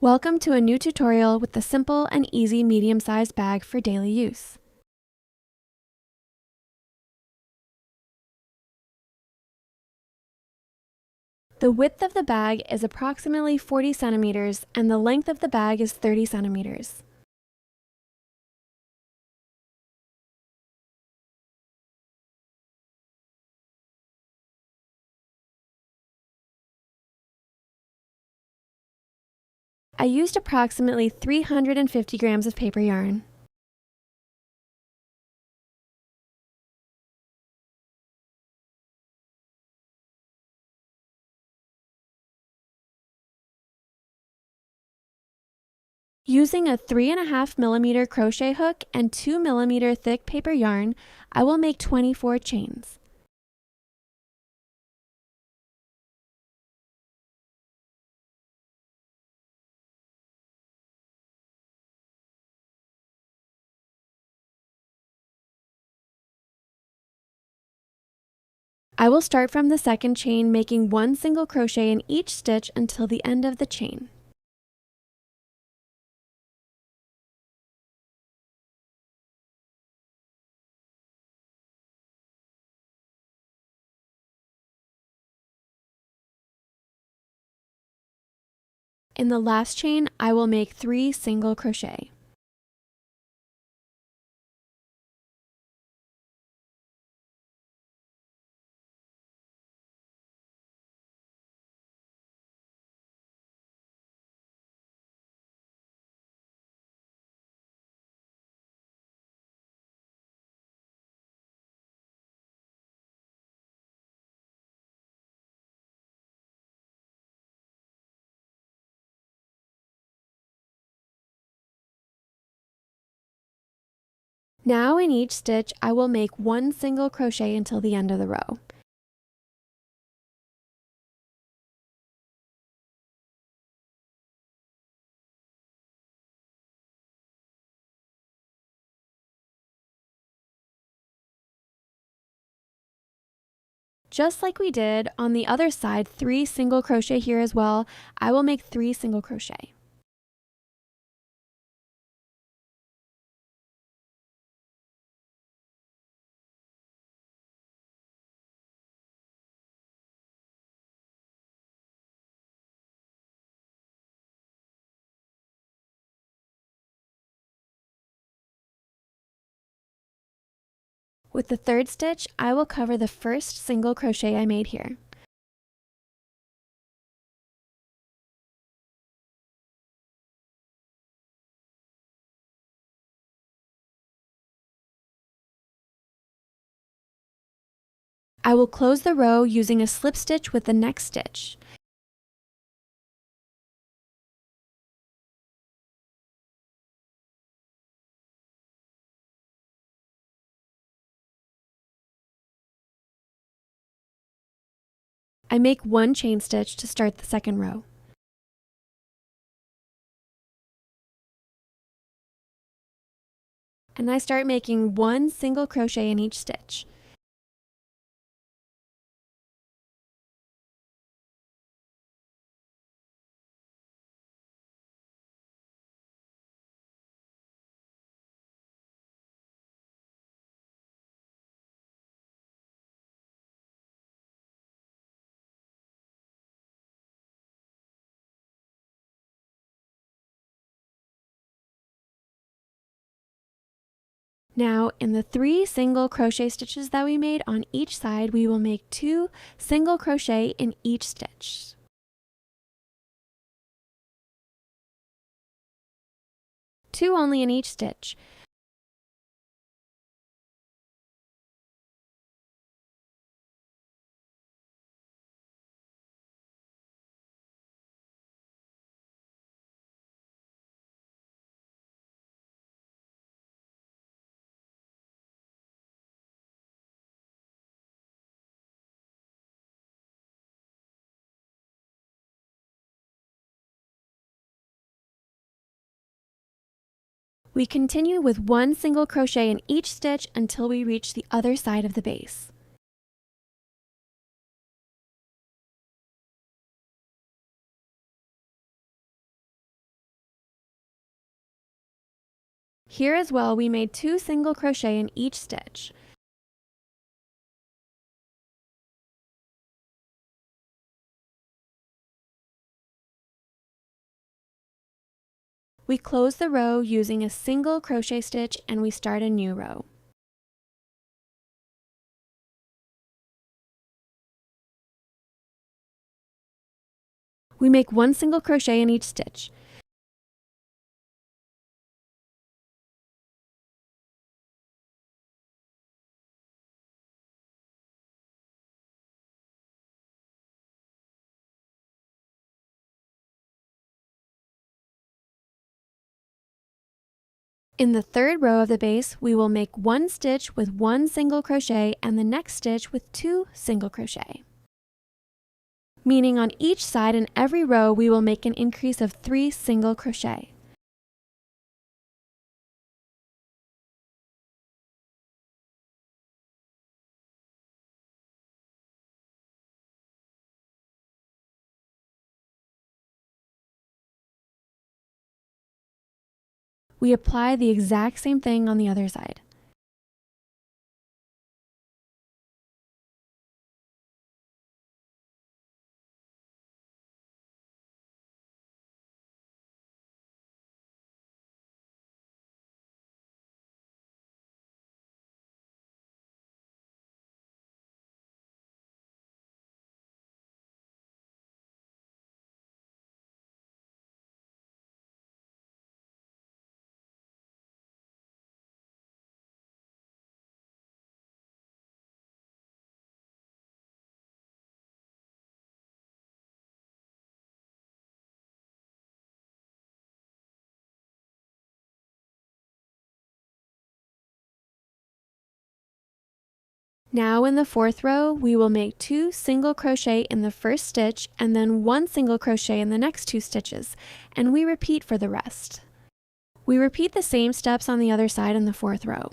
Welcome to a new tutorial with the simple and easy medium-sized bag for daily use. The width of the bag is approximately 40 centimeters and the length of the bag is 30 centimeters. I used approximately 350 grams of paper yarn. Using a 3.5 millimeter crochet hook and 2 millimeter thick paper yarn, I will make 24 chains. I will start from the second chain, making one single crochet in each stitch until the end of the chain. In the last chain, I will make 3 single crochet. Now in each stitch, I will make 1 single crochet until the end of the row. Just like we did on the other side, 3 single crochet here as well, I will make 3 single crochet. With the third stitch, I will cover the first single crochet I made here. I will close the row using a slip stitch with the next stitch. I make 1 chain stitch to start the second row. And I start making 1 single crochet in each stitch. Now, in the 3 single crochet stitches that we made on each side, we will make 2 single crochet in each stitch. 2 only in each stitch. We continue with 1 single crochet in each stitch until we reach the other side of the base. Here as well, we made 2 single crochet in each stitch. We close the row using a single crochet stitch and we start a new row. We make 1 single crochet in each stitch. In the third row of the base, we will make 1 stitch with 1 single crochet and the next stitch with 2 single crochet. Meaning on each side in every row, we will make an increase of 3 single crochet. We apply the exact same thing on the other side. Now in the fourth row, we will make 2 single crochet in the first stitch and then 1 single crochet in the next 2 stitches, and we repeat for the rest. We repeat the same steps on the other side in the fourth row.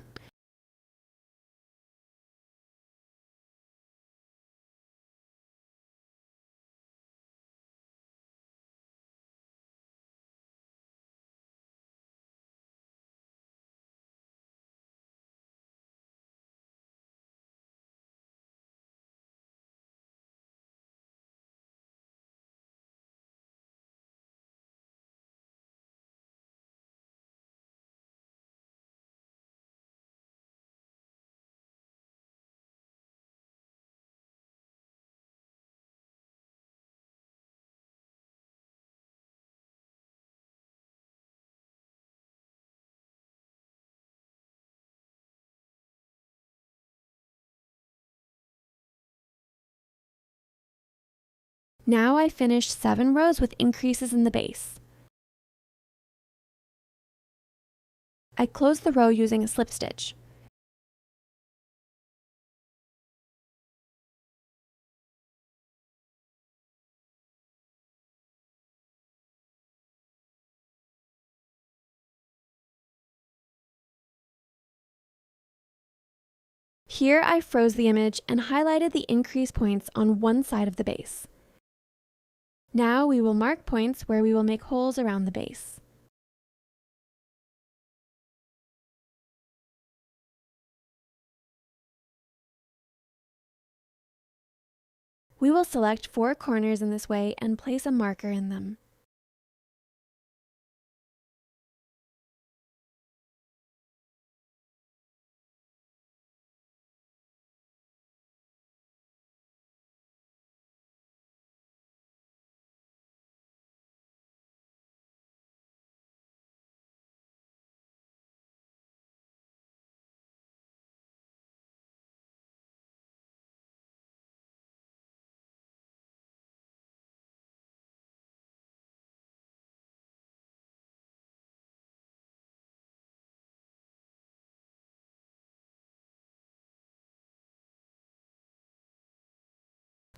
Now I finished 7 rows with increases in the base. I close the row using a slip stitch. Here I froze the image and highlighted the increase points on one side of the base. Now we will mark points where we will make holes around the base. We will select 4 corners in this way and place a marker in them.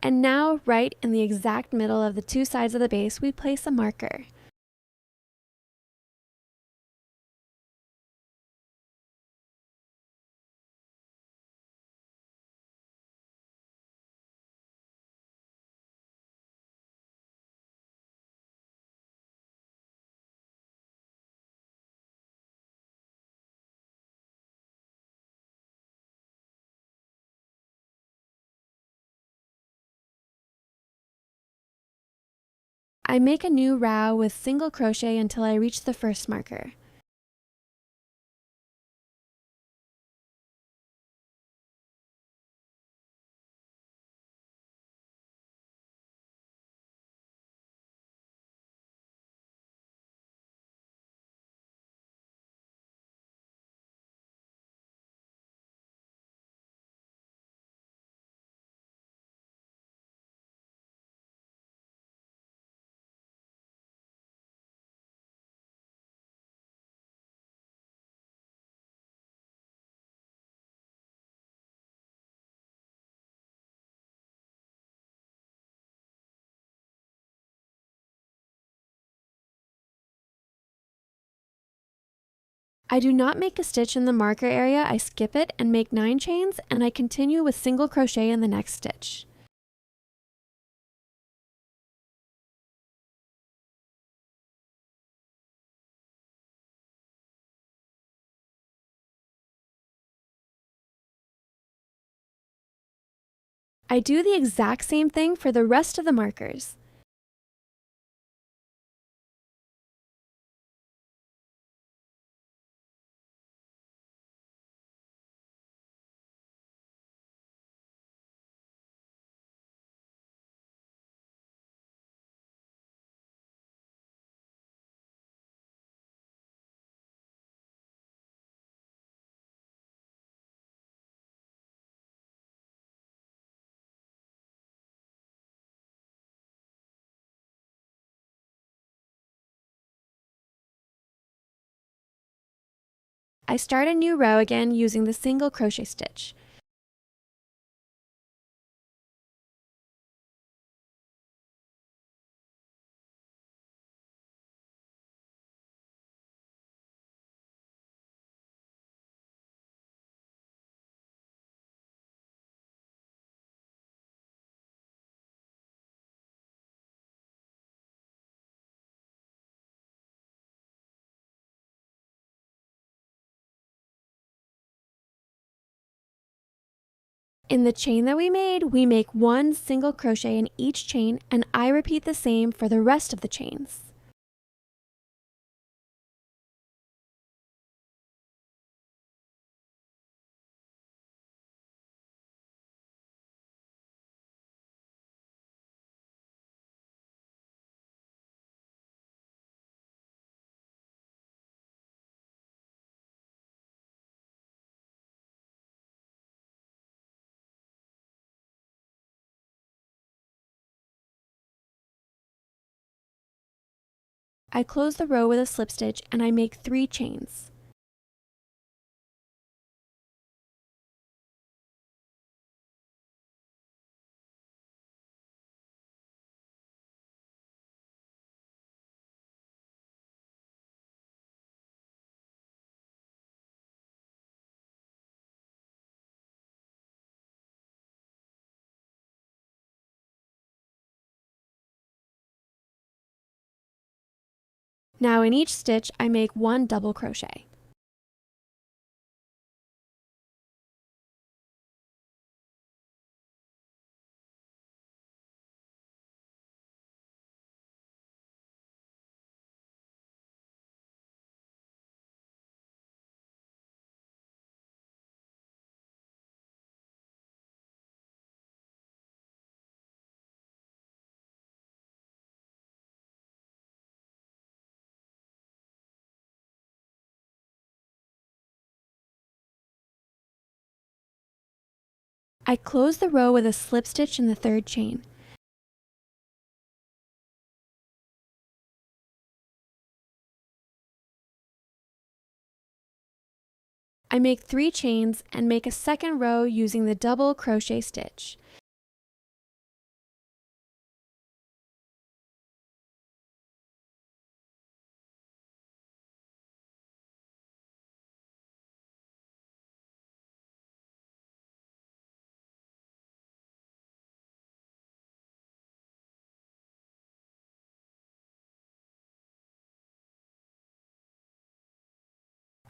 And now, right in the exact middle of the 2 sides of the base, we place a marker. I make a new row with single crochet until I reach the first marker. I do not make a stitch in the marker area, I skip it and make 9 chains, and I continue with single crochet in the next stitch. I do the exact same thing for the rest of the markers. I start a new row again using the single crochet stitch. In the chain that we made, we make 1 single crochet in each chain, and I repeat the same for the rest of the chains. I close the row with a slip stitch and I make 3 chains. Now in each stitch, I make 1 double crochet. I close the row with a slip stitch in the 3rd chain. I make 3 chains and make a second row using the double crochet stitch.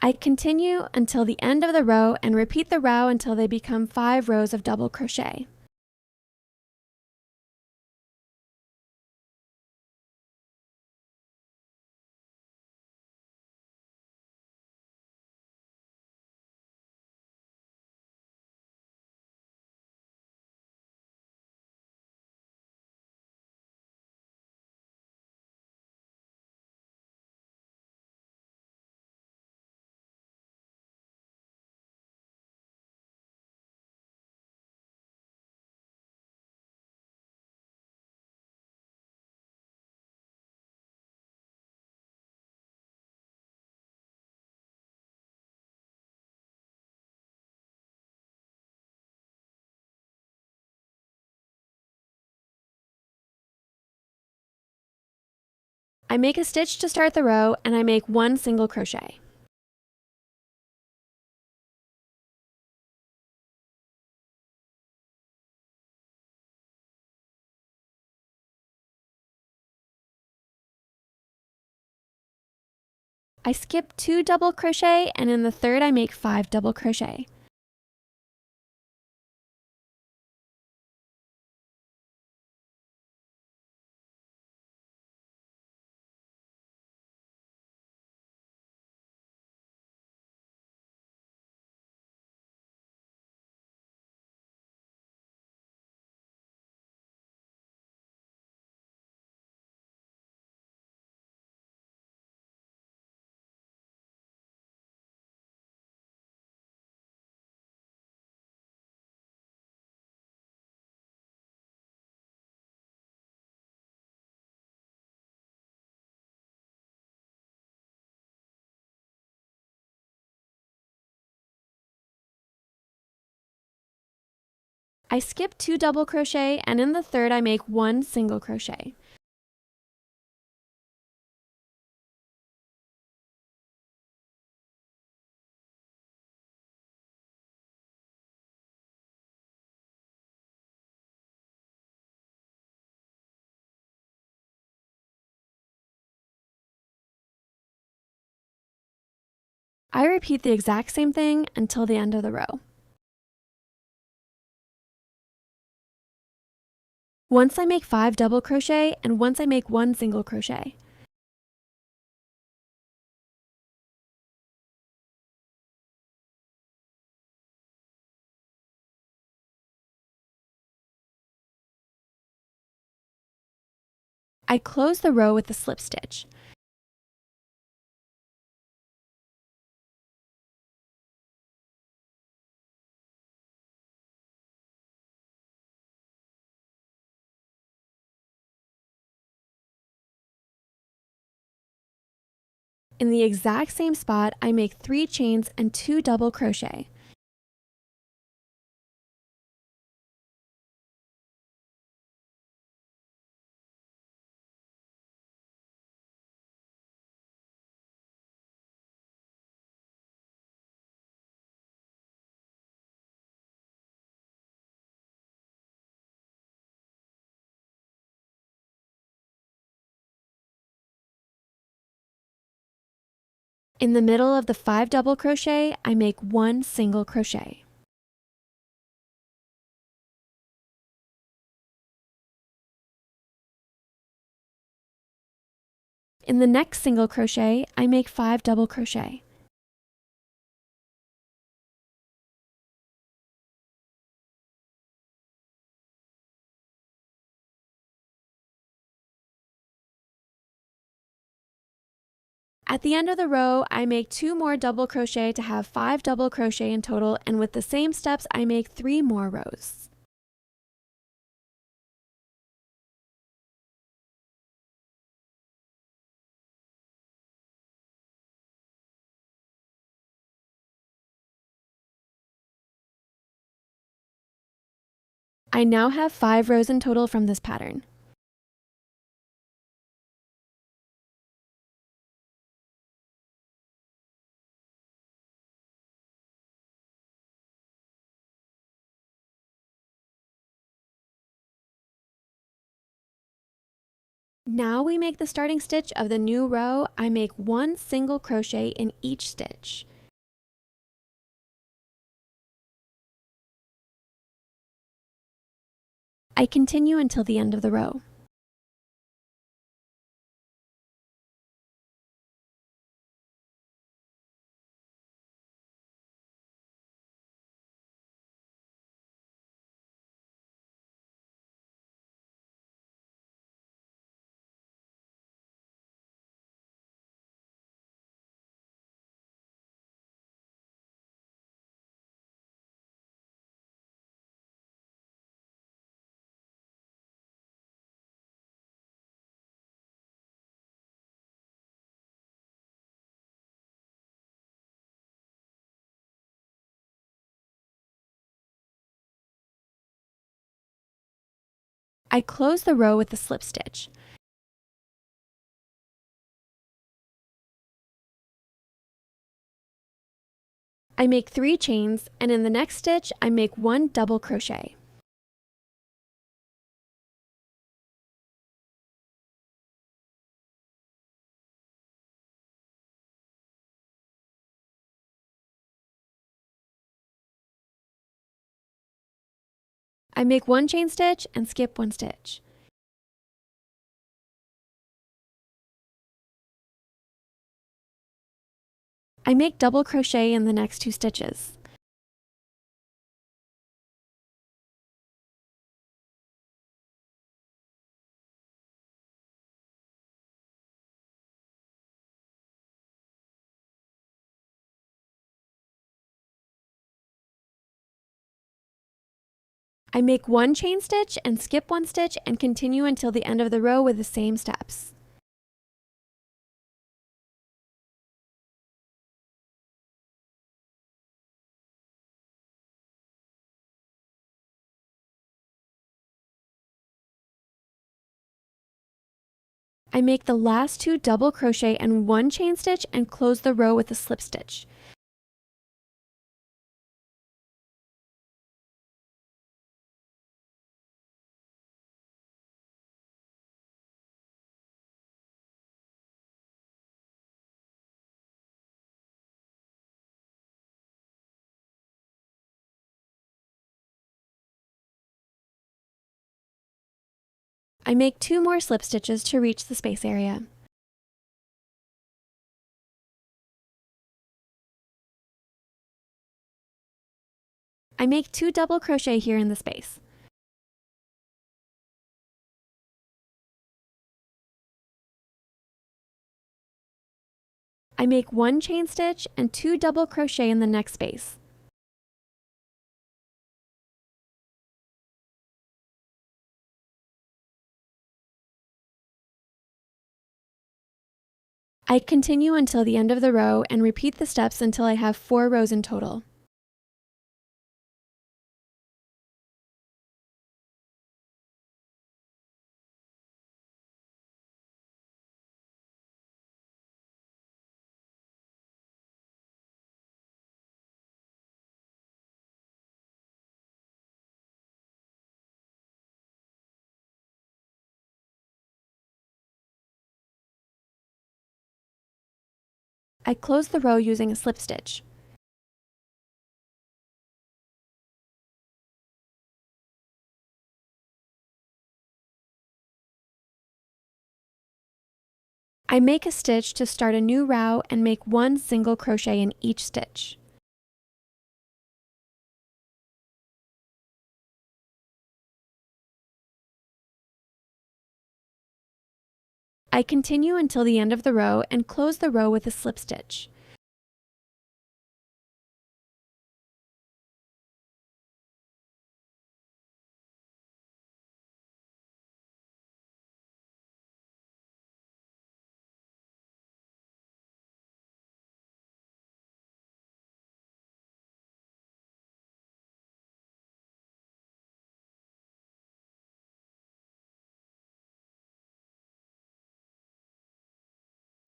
I continue until the end of the row and repeat the row until they become 5 rows of double crochet. I make a stitch to start the row and I make 1 single crochet. I skip 2 double crochet and in the third I make 5 double crochet. I skip 2 double crochet and in the third I make 1 single crochet. I repeat the exact same thing until the end of the row. Once I make 5 double crochet and once I make 1 single crochet. I close the row with a slip stitch. In the exact same spot, I make 3 chains and 2 double crochet. In the middle of the 5 double crochet, I make 1 single crochet. In the next single crochet, I make 5 double crochet. At the end of the row, I make 2 more double crochet to have 5 double crochet in total, and with the same steps, I make 3 more rows. I now have 5 rows in total from this pattern. Now we make the starting stitch of the new row. I make 1 single crochet in each stitch. I continue until the end of the row. I close the row with a slip stitch. I make 3 chains, and in the next stitch, I make 1 double crochet. I make 1 chain stitch and skip 1 stitch. I make double crochet in the next 2 stitches. I make 1 chain stitch and skip 1 stitch and continue until the end of the row with the same steps. I make the last 2 double crochet and 1 chain stitch and close the row with a slip stitch. I make 2 more slip stitches to reach the space area. I make 2 double crochet here in the space. I make 1 chain stitch and 2 double crochet in the next space. I continue until the end of the row and repeat the steps until I have 4 rows in total. I close the row using a slip stitch. I make a stitch to start a new row and make 1 single crochet in each stitch. I continue until the end of the row and close the row with a slip stitch.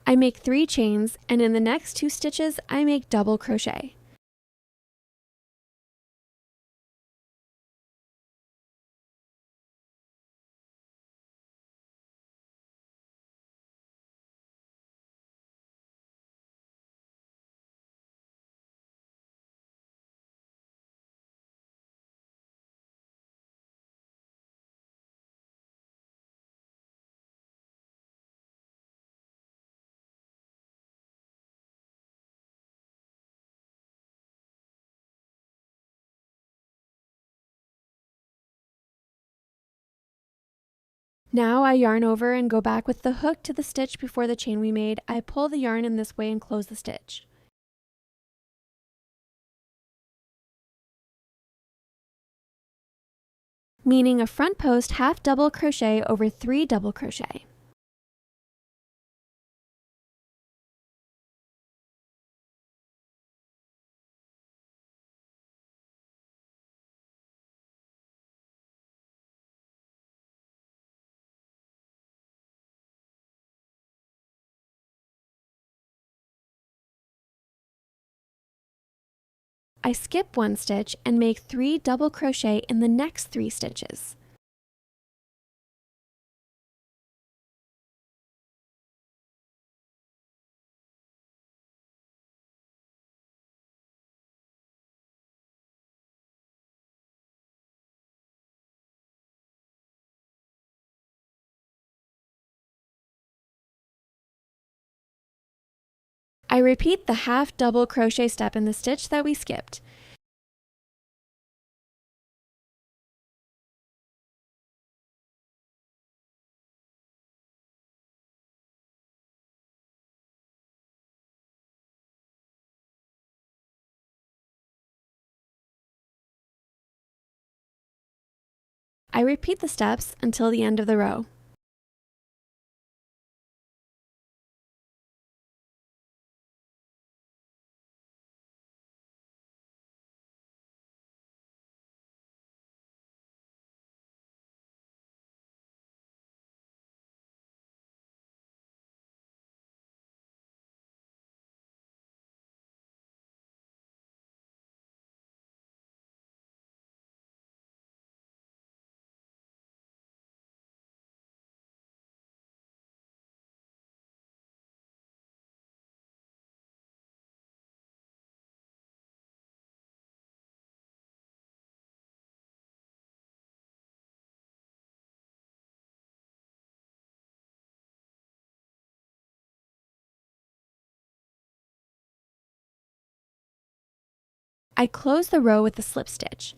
I make 3 chains, and in the next 2 stitches, I make double crochet. Now I yarn over and go back with the hook to the stitch before the chain we made. I pull the yarn in this way and close the stitch. Meaning a front post half double crochet over 3 double crochet. I skip one stitch and make 3 double crochet in the next 3 stitches. I repeat the half double crochet step in the stitch that we skipped. I repeat the steps until the end of the row. I close the row with a slip stitch.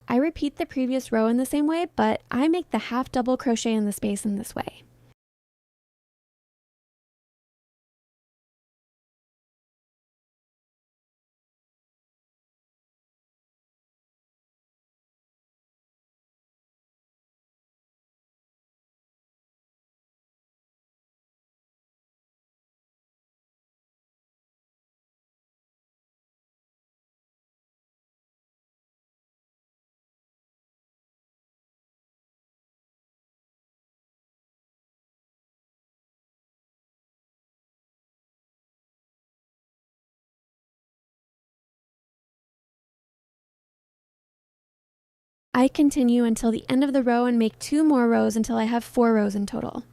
I repeat the previous row in the same way, but I make the half double crochet in the space in this way. I continue until the end of the row and make 2 more rows until I have 4 rows in total.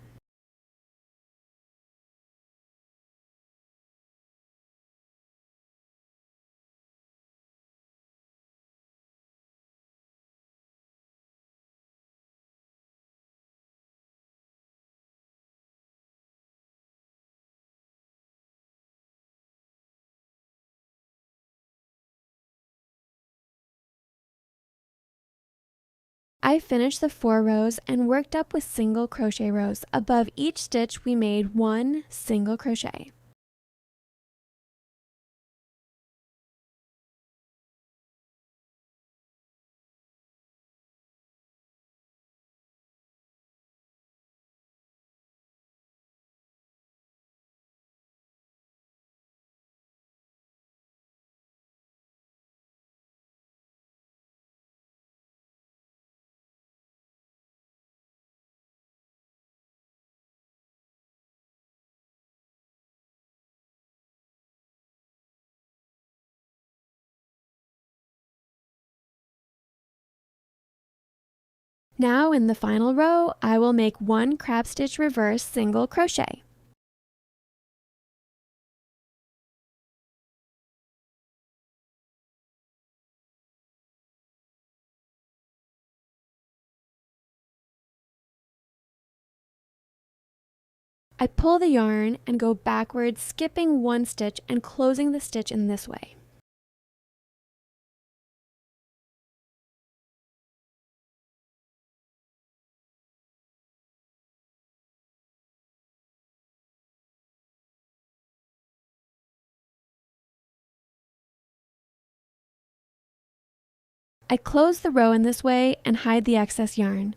I finished the 4 rows and worked up with single crochet rows. Above each stitch we made 1 single crochet. Now in the final row, I will make 1 crab stitch reverse single crochet. I pull the yarn and go backwards, skipping 1 stitch and closing the stitch in this way. I close the row in this way and hide the excess yarn.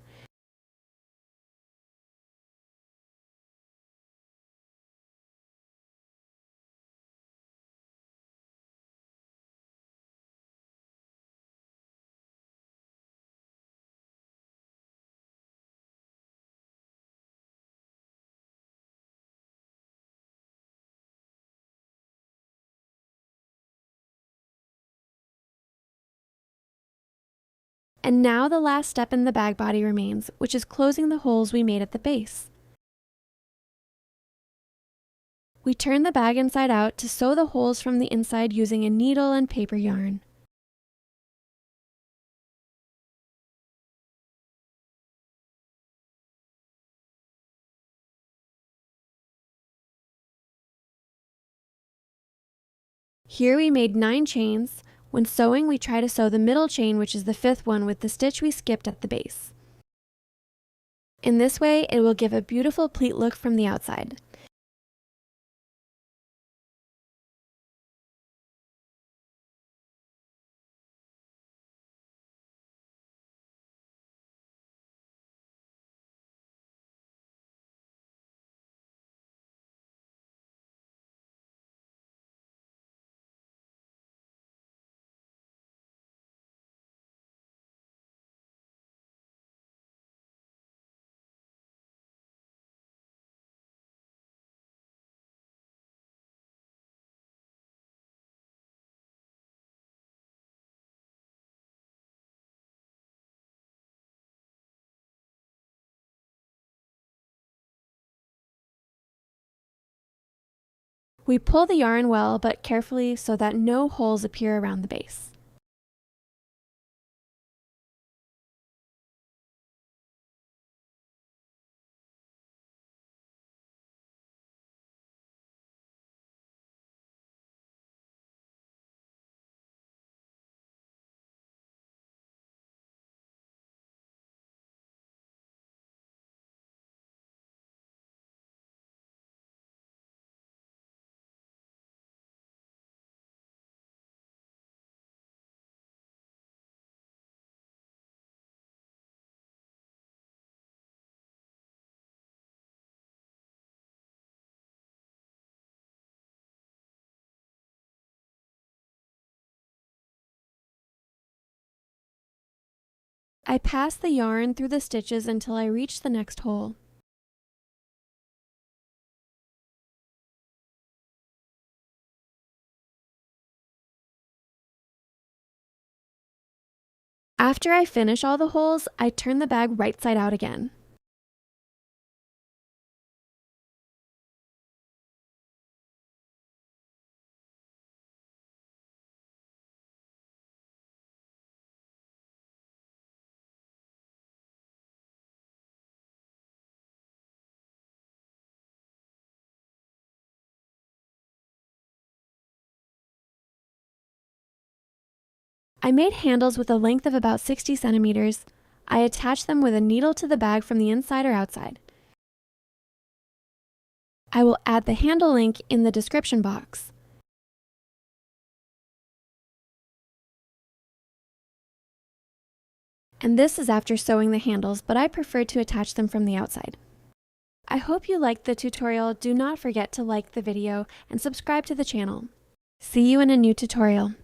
And now the last step in the bag body remains, which is closing the holes we made at the base. We turn the bag inside out to sew the holes from the inside using a needle and paper yarn. Here we made 9 chains. When sewing, we try to sew the middle chain, which is the 5th one, with the stitch we skipped at the base. In this way, it will give a beautiful pleat look from the outside. We pull the yarn well but carefully so that no holes appear around the base. I pass the yarn through the stitches until I reach the next hole. After I finish all the holes, I turn the bag right side out again. I made handles with a length of about 60 centimeters. I attach them with a needle to the bag from the inside or outside. I will add the handle link in the description box. And this is after sewing the handles, but I prefer to attach them from the outside. I hope you liked the tutorial. Do not forget to like the video and subscribe to the channel. See you in a new tutorial.